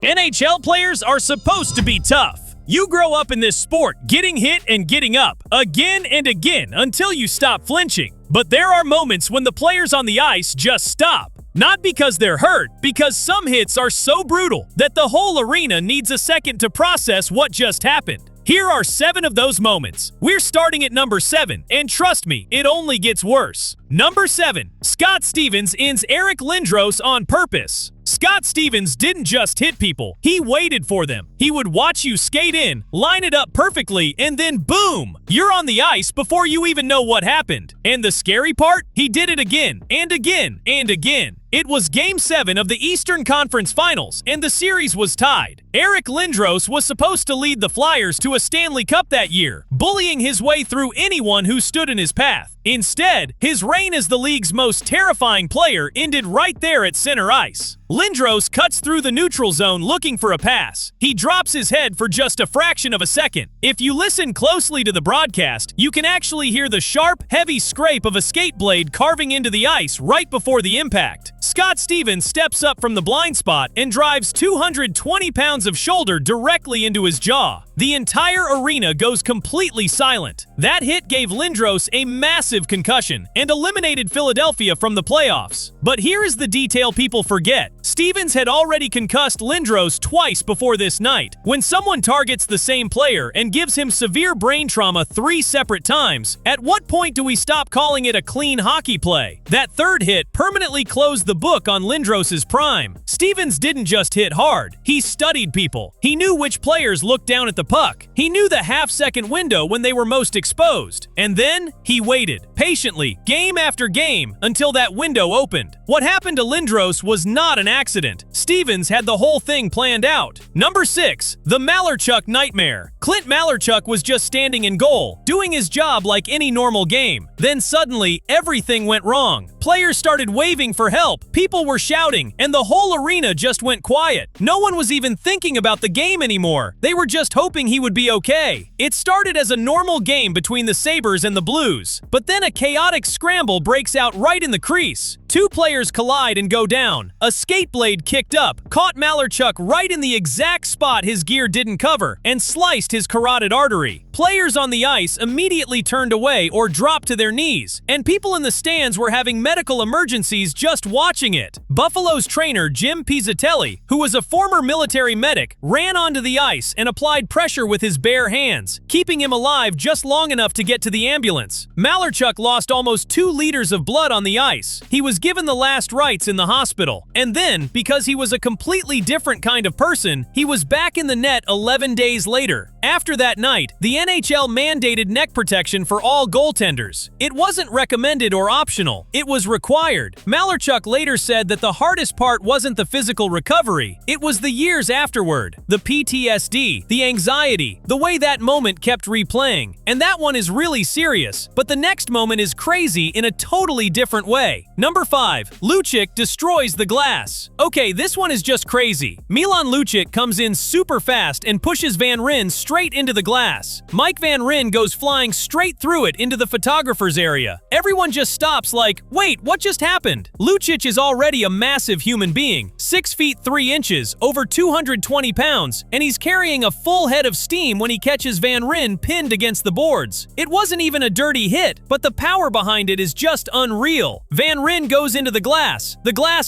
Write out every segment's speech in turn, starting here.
NHL players are supposed to be tough. You grow up in this sport, getting hit and getting up, again and again until you stop flinching. But there are moments when the players on the ice just stop. Not because they're hurt, because some hits are so brutal that the whole arena needs a second to process what just happened. Here are 7 of those moments. We're starting at number 7, and trust me, it only gets worse. Number 7. Scott Stevens ends Eric Lindros on purpose. Scott Stevens didn't just hit people, he waited for them. He would watch you skate in, line it up perfectly, and then boom! You're on the ice before you even know what happened. And the scary part? He did it again, and again, and again. It was Game 7 of the Eastern Conference Finals, and the series was tied. Eric Lindros was supposed to lead the Flyers to a Stanley Cup that year, bullying his way through anyone who stood in his path. Instead, his reign as the league's most terrifying player ended right there at center ice. Lindros cuts through the neutral zone looking for a pass. He drops his head for just a fraction of a second. If you listen closely to the broadcast, you can actually hear the sharp, heavy scrape of a skate blade carving into the ice right before the impact. Scott Stevens steps up from the blind spot and drives 220 pounds of shoulder directly into his jaw. The entire arena goes completely silent. That hit gave Lindros a massive concussion and eliminated Philadelphia from the playoffs. But here is the detail people forget. Stevens had already concussed Lindros twice before this night. When someone targets the same player and gives him severe brain trauma 3 separate times, at what point do we stop calling it a clean hockey play? That third hit permanently closed the book on Lindros' prime. Stevens didn't just hit hard, he studied people. He knew which players looked down at the puck. He knew the half-second window when they were most exposed. And then, he waited, patiently, game after game, until that window opened. What happened to Lindros was not an accident. Stevens had the whole thing planned out. Number 6. The Malarchuk Nightmare. Clint Malarchuk was just standing in goal, doing his job like any normal game. Then suddenly, everything went wrong. Players started waving for help, people were shouting, and the whole arena just went quiet. No one was even thinking about the game anymore. They were just hoping he would be okay. It started as a normal game between the Sabres and the Blues, but then a chaotic scramble breaks out right in the crease. 2 players collide and go down. A skate blade kicked up, caught Malarchuk right in the exact spot his gear didn't cover, and sliced his carotid artery. Players on the ice immediately turned away or dropped to their knees, and people in the stands were having medical emergencies just watching it. Buffalo's trainer Jim Pizzutelli, who was a former military medic, ran onto the ice and applied pressure with his bare hands, keeping him alive just long enough to get to the ambulance. Malarchuk lost almost 2 liters of blood on the ice. He was given the last rites in the hospital, and then, because he was a completely different kind of person, he was back in the net 11 days later. After that night, the NHL mandated neck protection for all goaltenders. It wasn't recommended or optional, it was required. Malarchuk later said that the hardest part wasn't the physical recovery, it was the years afterward. The PTSD, the anxiety, the way that moment kept replaying. And that one is really serious, but the next moment is crazy in a totally different way. Number 5. LUCIC destroys the glass. Okay, this one is just crazy. Milan Lucic comes in super fast and pushes Van Ryn straight into the glass. Mike Van Ryn goes flying straight through it into the photographer's area. Everyone just stops like, wait, what just happened? Lucic is already a massive human being, 6 feet 3 inches, over 220 pounds, and he's carrying a full head of steam when he catches Van Ryn pinned against the boards. It wasn't even a dirty hit, but the power behind it is just unreal. Van Ryn goes into the glass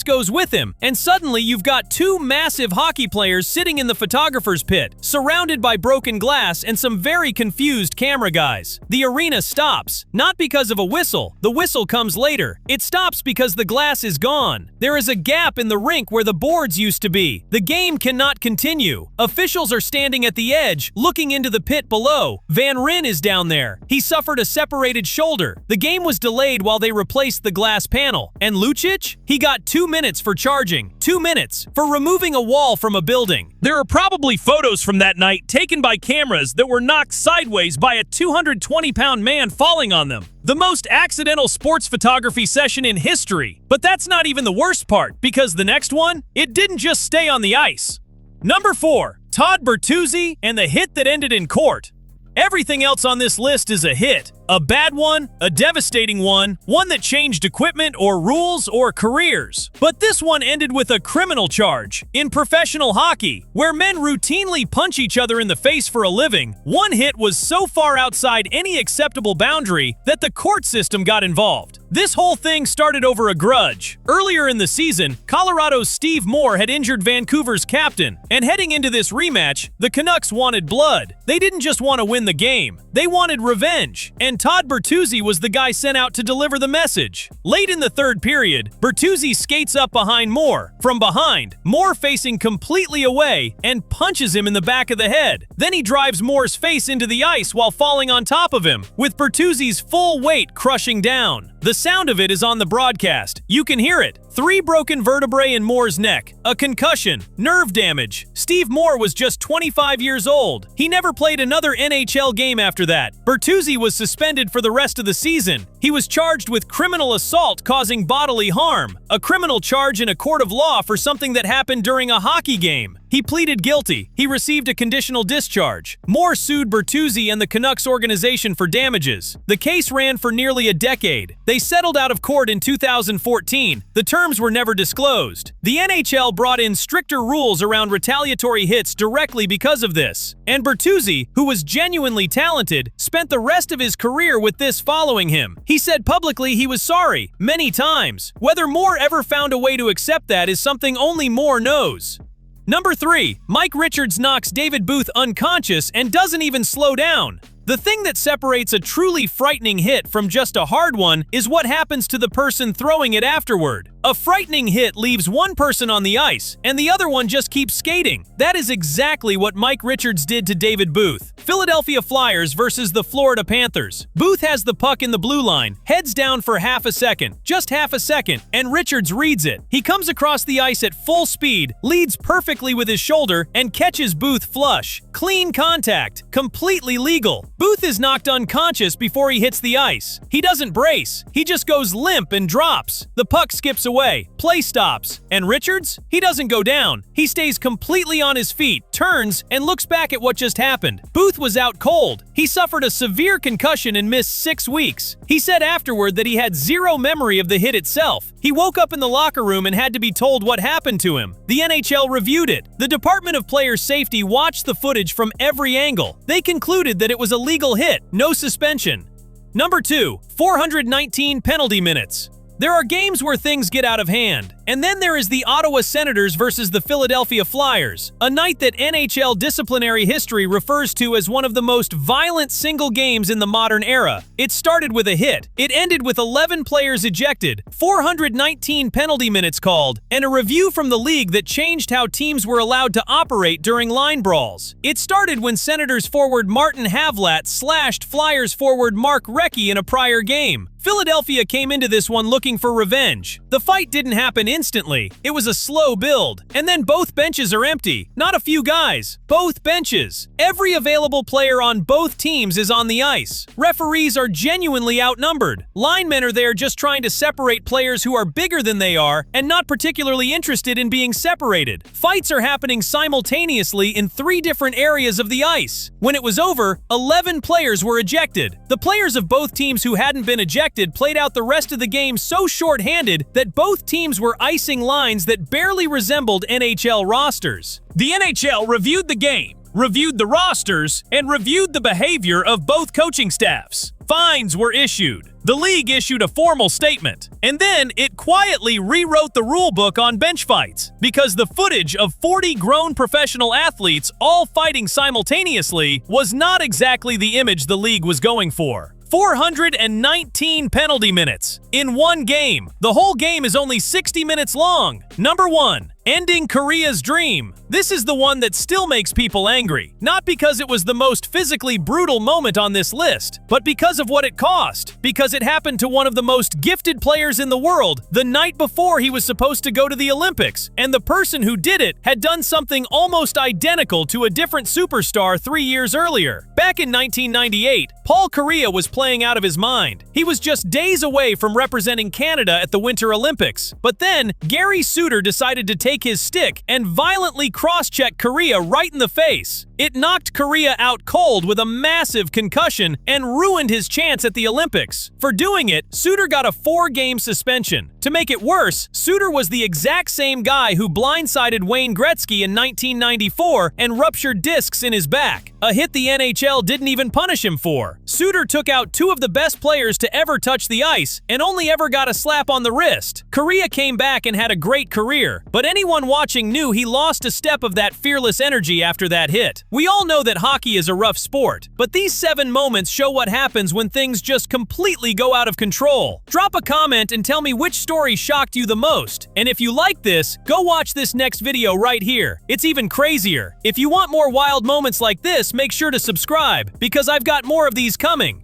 goes with him, and suddenly you've got 2 massive hockey players sitting in the photographer's pit, surrounded by broken glass and some very confused camera guys. The arena stops, not because of a whistle. The whistle comes later. It stops because the glass is gone. There is a gap in the rink where the boards used to be. The game cannot continue. Officials are standing at the edge, looking into the pit below. Van Ryn is down there. He suffered a separated shoulder. The game was delayed while they replaced the glass panel. And Lucic? He got 2 minutes for charging. 2 minutes for removing a wall from a building. There are probably photos from that night taken by cameras that were knocked sideways by a 220-pound man falling on them. The most accidental sports photography session in history. But that's not even the worst part, because the next one, it didn't just stay on the ice. Number 4. Todd Bertuzzi and the hit that ended in court. Everything else on this list is a hit. A bad one, a devastating one that changed equipment or rules or careers. But this one ended with a criminal charge. In professional hockey, where men routinely punch each other in the face for a living, one hit was so far outside any acceptable boundary that the court system got involved. This whole thing started over a grudge. Earlier in the season, Colorado's Steve Moore had injured Vancouver's captain, and heading into this rematch, the Canucks wanted blood. They didn't just want to win the game, they wanted revenge, and Todd Bertuzzi was the guy sent out to deliver the message. Late in the third period, Bertuzzi skates up behind Moore. From behind, Moore facing completely away and punches him in the back of the head. Then he drives Moore's face into the ice while falling on top of him, with Bertuzzi's full weight crushing down. The sound of it is on the broadcast. You can hear it. 3 broken vertebrae in Moore's neck, a concussion, nerve damage. Steve Moore was just 25 years old. He never played another NHL game after that. Bertuzzi was suspended for the rest of the season. He was charged with criminal assault causing bodily harm, a criminal charge in a court of law for something that happened during a hockey game. He pleaded guilty. He received a conditional discharge. Moore sued Bertuzzi and the Canucks organization for damages. The case ran for nearly a decade. They settled out of court in 2014. The terms were never disclosed. The NHL brought in stricter rules around retaliatory hits directly because of this. And Bertuzzi, who was genuinely talented, spent the rest of his career with this following him. He said publicly he was sorry, many times. Whether Moore ever found a way to accept that is something only Moore knows. Number 3. Mike Richards knocks David Booth unconscious and doesn't even slow down. The thing that separates a truly frightening hit from just a hard one is what happens to the person throwing it afterward. A frightening hit leaves one person on the ice, and the other one just keeps skating. That is exactly what Mike Richards did to David Booth. Philadelphia Flyers versus the Florida Panthers. Booth has the puck in the blue line, heads down for half a second, just half a second, and Richards reads it. He comes across the ice at full speed, leads perfectly with his shoulder, and catches Booth flush. Clean contact, completely legal. Booth is knocked unconscious before he hits the ice. He doesn't brace, he just goes limp and drops. The puck skips away, play stops. And Richards? He doesn't go down. He stays completely on his feet, turns, and looks back at what just happened. Booth was out cold. He suffered a severe concussion and missed 6 weeks. He said afterward that he had zero memory of the hit itself. He woke up in the locker room and had to be told what happened to him. The NHL reviewed it. The Department of Player Safety watched the footage from every angle. They concluded that it was a legal hit, no suspension. Number 2. 419 penalty minutes. There are games where things get out of hand, and then there is the Ottawa Senators versus the Philadelphia Flyers, a night that NHL disciplinary history refers to as one of the most violent single games in the modern era. It started with a hit, it ended with 11 players ejected, 419 penalty minutes called, and a review from the league that changed how teams were allowed to operate during line brawls. It started when Senators forward Martin Havlat slashed Flyers forward Mark Recchi in a prior game. Philadelphia came into this one looking for revenge. The fight didn't happen instantly. It was a slow build. And then both benches are empty. Not a few guys. Both benches. Every available player on both teams is on the ice. Referees are genuinely outnumbered. Linemen are there just trying to separate players who are bigger than they are and not particularly interested in being separated. Fights are happening simultaneously in 3 different areas of the ice. When it was over, 11 players were ejected. The players of both teams who hadn't been ejected played out the rest of the game so short-handed that both teams were icing lines that barely resembled NHL rosters. The NHL reviewed the game, reviewed the rosters, and reviewed the behavior of both coaching staffs. Fines were issued. The league issued a formal statement, and then it quietly rewrote the rulebook on bench fights because the footage of 40 grown professional athletes all fighting simultaneously was not exactly the image the league was going for. 419 penalty minutes in one game. The whole game is only 60 minutes long. Number 1. Ending Korea's dream. This is the one that still makes people angry. Not because it was the most physically brutal moment on this list, but because of what it cost. Because it happened to one of the most gifted players in the world the night before he was supposed to go to the Olympics. And the person who did it had done something almost identical to a different superstar 3 years earlier. Back in 1998, Paul Kariya was playing out of his mind. He was just days away from representing Canada at the Winter Olympics. But then, Gary Suter decided to take his stick and violently cross-check Kariya right in the face. It knocked Korea out cold with a massive concussion and ruined his chance at the Olympics. For doing it, Suter got a 4-game suspension. To make it worse, Suter was the exact same guy who blindsided Wayne Gretzky in 1994 and ruptured discs in his back, a hit the NHL didn't even punish him for. Suter took out 2 of the best players to ever touch the ice and only ever got a slap on the wrist. Korea came back and had a great career, but anyone watching knew he lost a step of that fearless energy after that hit. We all know that hockey is a rough sport, but these 7 moments show what happens when things just completely go out of control. Drop a comment and tell me which story shocked you the most. And if you like this, go watch this next video right here. It's even crazier. If you want more wild moments like this, make sure to subscribe, because I've got more of these coming.